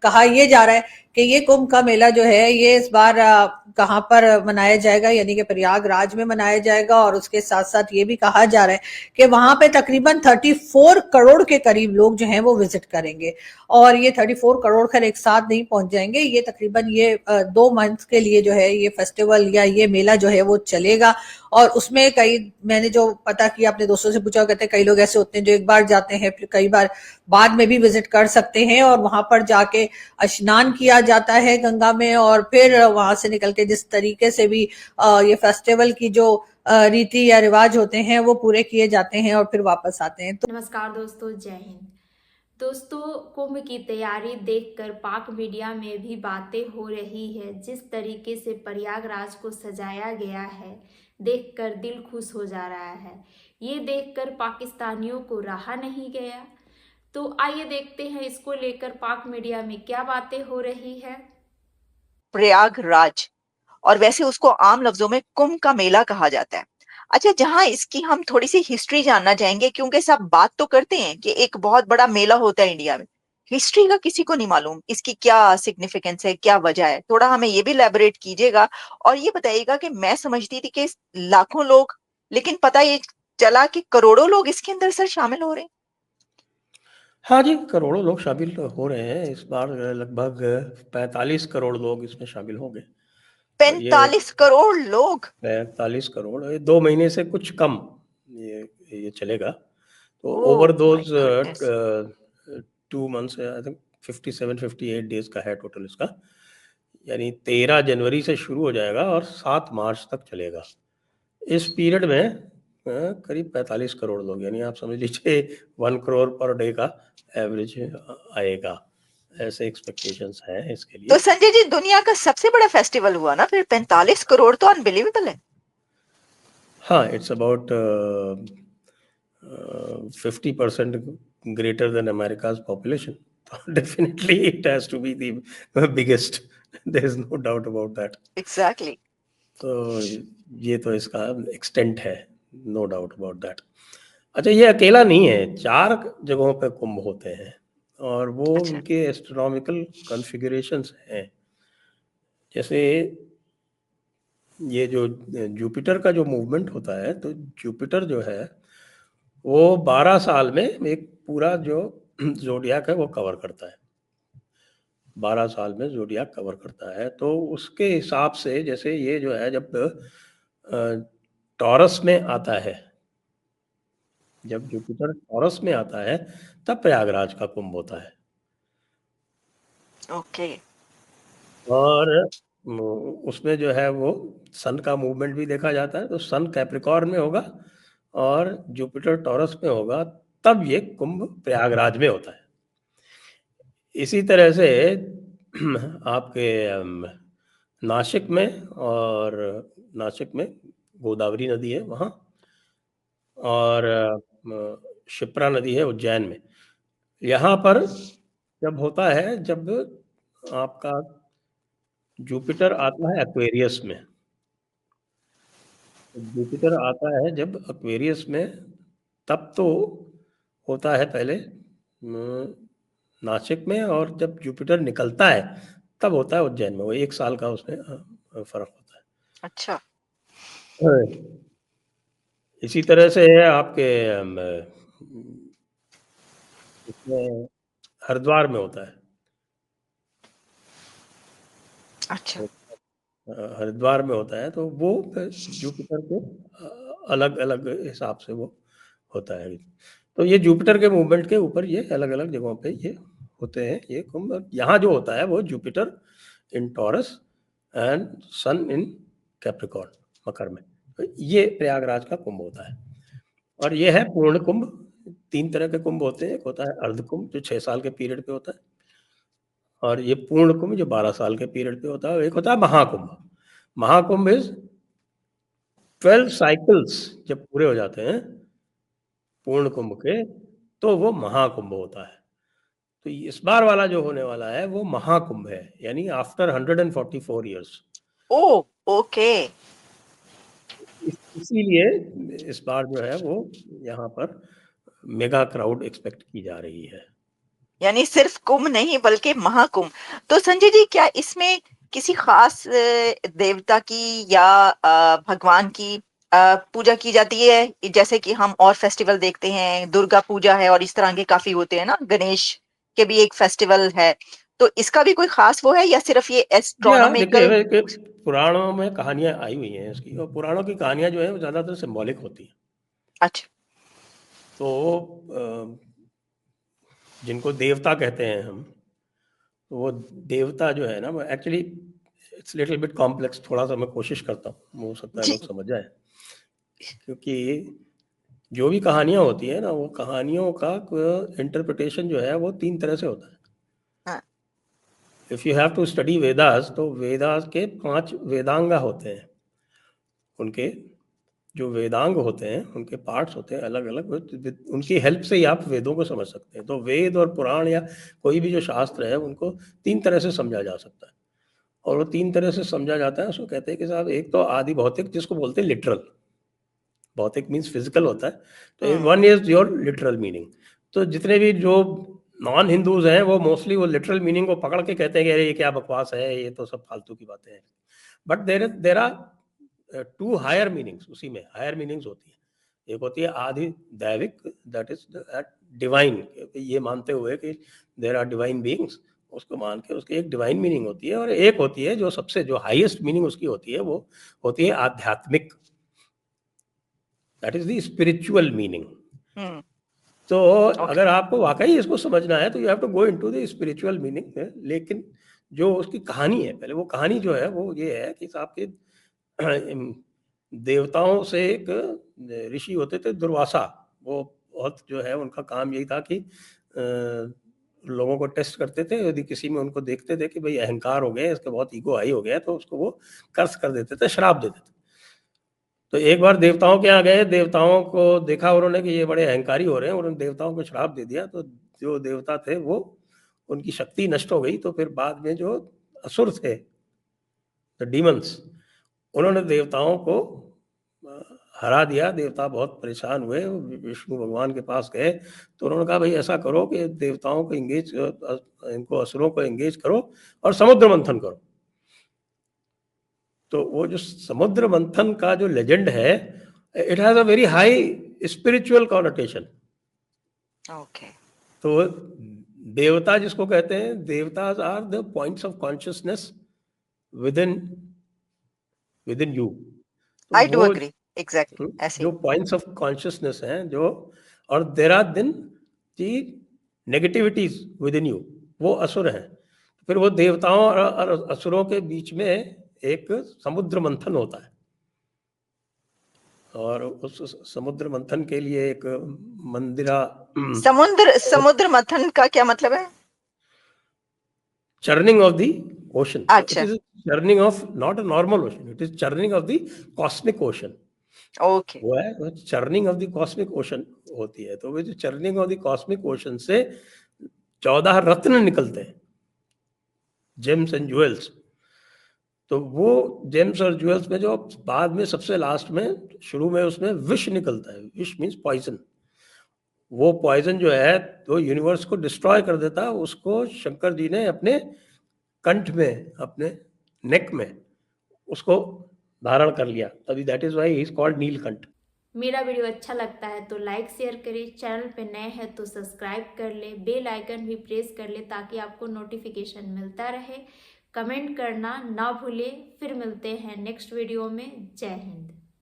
कहा यह जा रहा है कि ये कुंभ का मेला जो है ये इस बार कहाँ पर मनाया जाएगा, यानी कि प्रयागराज में मनाया जाएगा। और उसके साथ साथ ये भी कहा जा रहा है कि वहां पे तकरीबन 34 करोड़ के करीब लोग जो हैं वो विजिट करेंगे। और ये 34 करोड़ खैर एक साथ नहीं पहुंच जाएंगे, ये तकरीबन ये 2 मंथ के लिए जो है ये फेस्टिवल या ये मेला जो है वो चलेगा। और उसमें कई, मैंने जो पता किया अपने दोस्तों से पूछा, कहते हैं कई लोग ऐसे होते हैं जो एक बार जाते हैं फिर कई बार बाद में भी विजिट कर सकते हैं। और वहां पर जाके स्नान किया जाता है गंगा में, और फिर वहां से निकल के जिस तरीके से भी ये फेस्टिवल की जो रीति या रिवाज होते हैं वो पूरे किए जाते हैं और फिर वापस आते हैं। तो नमस्कार दोस्तों, जय हिंद। दोस्तों, कुंभ की तैयारी देखकर पाक मीडिया में भी बातें हो रही है। जिस तरीके से प्रयागराज को सजाया गया है, देखकर दिल खुश हो जा रहा है। ये देखकर पाकिस्तानियों को रहा नहीं गया। तो आइए देखते हैं इसको लेकर पाक मीडिया में क्या बातें हो रही है। प्रयागराज, और वैसे उसको आम लफ्जों में कुंभ का मेला कहा जाता है। अच्छा, जहां इसकी हम थोड़ी सी हिस्ट्री जानना चाहेंगे, क्योंकि सब बात तो करते हैं कि एक बहुत बड़ा मेला होता है इंडिया में। हिस्ट्री का किसी को नहीं मालूम, इसकी क्या सिग्निफिकेंस है, क्या वजह है। थोड़ा हमें ये भी एलैबोरेट कीजिएगा और ये बताइएगा कि मैं समझती थी कि लाखों लोग, लेकिन पता ये चला कि करोड़ों लोग इसके अंदर सर शामिल हो रहे हैं। हाँ जी, करोड़ों लोग शामिल हो रहे हैं इस बार। लगभग 45 करोड़ लोग इसमें शामिल होंगे। और ये 45 करोड़ लोग। 45 करोड़, ये 2 महीने से कुछ कम ये चलेगा। तो oh over my those goodness. 2 months, I think 57-58 days का है टोटल इसका। यानी 13 जनवरी से शुरू हो जाएगा और 7 मार्च तक चलेगा। इस पीरियड में करीब 45 करोड़ लोग, यानी आप समझ लीजिए 1 करोड़ पर डे का एवरेज आएगा। ऐसे एक्सपेक्टेशंस हैं इसके तो लिए। संजय जी, दुनिया का सबसे बड़ा फेस्टिवल हुआ ना फिर। 45 करोड़ तो अनबिलीवेबल है। हाँ, it's about 50% greater than America's population. Definitely it has to be the biggest. There is no doubt about that. Exactly. तो ये तो इसका एक्सटेंट है, नो डाउट अबाउट दैट। अच्छा, ये अकेला नहीं है, 4 जगहों पे कुंभ होते हैं और वो अच्छा। उनके एस्ट्रोनॉमिकल कॉन्फ़िगरेशंस हैं। जैसे ये जो जुपिटर का जो मूवमेंट होता है, तो जुपिटर जो है वो 12 साल में एक पूरा जो ज़ोडिएक है वो कवर करता है। 12 साल में ज़ोडिएक कवर करता है। तो उसके हिसाब से जैसे ये जो है, जब टॉरस में आता है, जब जुपिटर टॉरस में आता है तब प्रयागराज का कुंभ होता है। ओके। और उसमें जो है वो सन का मूवमेंट भी देखा जाता है। तो सन कैप्रिकॉर्न में होगा और जुपिटर टॉरस में होगा, तब ये कुंभ प्रयागराज में होता है। इसी तरह से आपके नासिक में, और नासिक में गोदावरी नदी है वहाँ, और शिप्रा नदी है उज्जैन में। यहाँ पर जब होता है, जब आपका जुपिटर आता है एक्वेरियस में, जुपिटर आता है जब एक्वेरियस में, तब तो होता है पहले नासिक में, और जब जुपिटर निकलता है तब होता है उज्जैन में। वो 1 साल का उसमें फर्क होता अच्छा। है। इसी तरह से है आपके इसमें हरिद्वार में होता है। अच्छा। हरिद्वार में होता है, तो वो जुपिटर के अलग-अलग हिसाब से वो होता है। तो ये जुपिटर के मूवमेंट के ऊपर ये अलग-अलग जगहों पे ये होते हैं ये कुंभ। यहाँ जो होता है वो Jupiter in Taurus and Sun in Capricorn, मकर में। तो ये प्रयागराज का कुंभ होता है। और ये है पूर्ण कुंभ। 3 तरह के कुंभ होते हैं। एक होता है अर्ध कुंभ जो 6 साल के पीरियड पे होता है, और ये पूर्ण कुंभ जो 12 साल के पीरियड पे होता है। एक होता है महाकुंभ। महाकुंभ इज 12 साइकिल्स जब पूरे हो जाते हैं पूर्ण कुंभ के, तो वो महाकुंभ होता है। तो इस बार वाला जो होने वाला है वो महाकुंभ है, यानी आफ्टर 144 ईयर्स। ओ ओके। इसीलिए इस बार जो है वो यहाँ पर मेगा क्राउड एक्सपेक्ट की जा रही है। यानी सिर्फ कुंभ नहीं बल्कि महाकुंभ। तो संजय जी, क्या इसमें किसी खास देवता की या भगवान की पूजा की जाती है, जैसे कि हम और फेस्टिवल देखते हैं, दुर्गा पूजा है और इस तरह के काफी होते हैं ना, गणेश के भी एक फेस्टिवल है, तो इसका भी कोई खास वो है या सिर्फ ये जी हाँ, देखिए एस्ट्रोनॉमिकल? पुराणों में कहानियां आई हुई हैं इसकी, और पुराणों की कहानियां जो है वो ज्यादातर सिंबॉलिक होती हैं। अच्छा। तो जिनको देवता कहते हैं हम, तो वो देवता जो है ना, वो actually it's little bit complex, थोड़ा सा मैं कोशिश करता हूँ, हो सकता है जी। लोग समझ जाए। क्योंकि जो भी कहानियां होती है ना, वो कहानियों का इंटरप्रिटेशन जो है वो 3 तरह से होता है। हाँ। If you have to study Vedas, तो वेदास के 5 वेदांग होते हैं। उनके जो वेदांग होते हैं, उनके पार्ट्स होते हैं अलग अलग, उनकी हेल्प से ही आप वेदों को समझ सकते हैं। तो वेद और पुराण या कोई भी जो शास्त्र है, उनको 3 तरह से समझा जा सकता है। और वो 3 तरह से समझा जाता है। उसको कहते हैं कि साहब, एक तो आदि भौतिक, जिसको बोलते हैं लिटरल। भौतिक मीन्स फिजिकल होता है। तो one is your literal meaning. तो जितने भी जो नॉन हिंदूज हैं, वो मोस्टली वो लिटरल मीनिंग को पकड़ के कहते हैं कि अरे ये क्या बकवास है, ये तो सब फालतू की बातें हैं। But there are 2 higher meanings, उसी में हायर मीनिंग्स होती है। एक होती है आदि दैविक, दैट इज डिवाइन, ये मानते हुए कि देर आर डिवाइन बीइंग्स, उसको मान के उसकी एक डिवाइन मीनिंग होती है। और एक होती है जो सबसे जो हाईएस्ट मीनिंग उसकी होती है, वो होती है आध्यात्मिक, that is the spiritual meaning. Hmm. तो ओके। अगर आपको वाकई इसको समझना है, तो you have to go into the spiritual meaning. लेकिन जो उसकी कहानी है, पहले वो कहानी जो है वो ये है कि साहब के देवताओं से एक ऋषि होते थे, दुर्वासा। वो बहुत जो है, उनका काम यही था कि लोगों को टेस्ट करते थे। यदि किसी में उनको देखते थे कि भाई अहंकार हो गया, इसका बहुत ईगो हाई हो गया, तो उसको वो कर्स कर देते थे, श्राप देते थे। तो एक बार देवताओं के यहाँ गए, देवताओं को देखा उन्होंने कि ये बड़े अहंकारी हो रहे हैं, उन्होंने देवताओं को श्राप दे दिया। तो जो देवता थे, वो उनकी शक्ति नष्ट हो गई। तो फिर बाद में जो असुर थे, द डीमंस, उन्होंने देवताओं को हरा दिया। देवता बहुत परेशान हुए, विष्णु भगवान के पास गए। तो उन्होंने कहा भाई ऐसा करो कि देवताओं को एंगेज, इनको असुरों को एंगेज करो और समुद्र मंथन करो। तो वो जो समुद्र मंथन का जो लेजेंड है, it has a very high spiritual connotation. Okay. तो देवता जिसको कहते हैं, देवताज are the points of consciousness within within you. तो आई डू वो अग्री, एग्जैक्टली ऐसे जो ही। पॉइंट्स ऑफ कॉन्शियसनेस हैं, जो, और देर आर दिन की नेगेटिविटीज विद इन यू, वो असुर हैं। फिर वो देवताओं और असुरों के बीच में एक समुद्र मंथन होता है। और उस समुद्र मंथन के लिए एक मंदिरा समुद्र मंथन का क्या मतलब है? churning of the ocean. So it अच्छा। is a churning of not a normal ocean, it is churning of the cosmic ocean. Okay. वो है, वो churning of the cosmic ocean होती है। तो वो जो churning of the cosmic ocean से 14 रत्न निकलते हैं, जेम्स एंड ज्वेल्स। तो वो जेम्स और ज्वेल्स में जो बाद में सबसे लास्ट में, शुरू में उसमें विष निकलता है। विष मीन्स पॉइजन। वो पॉइजन जो है, तो यूनिवर्स को डिस्ट्रॉय कर देता है। उसको शंकर जी ने अपने कंठ में, अपने नेक में उसको धारण कर लिया, तभी that is why he is called Neelkanth. मेरा वीडियो अच्छा लगता है तो लाइक शेयर करें, चैनल पे नए हैं तो सब्सक्राइब कर ले, बेल आइकन भी प्रेस कर ले ताकि आपको नोटिफिकेशन मिलता रहे। कमेंट करना ना भूले। फिर मिलते हैं नेक्स्ट वीडियो में। जय हिंद।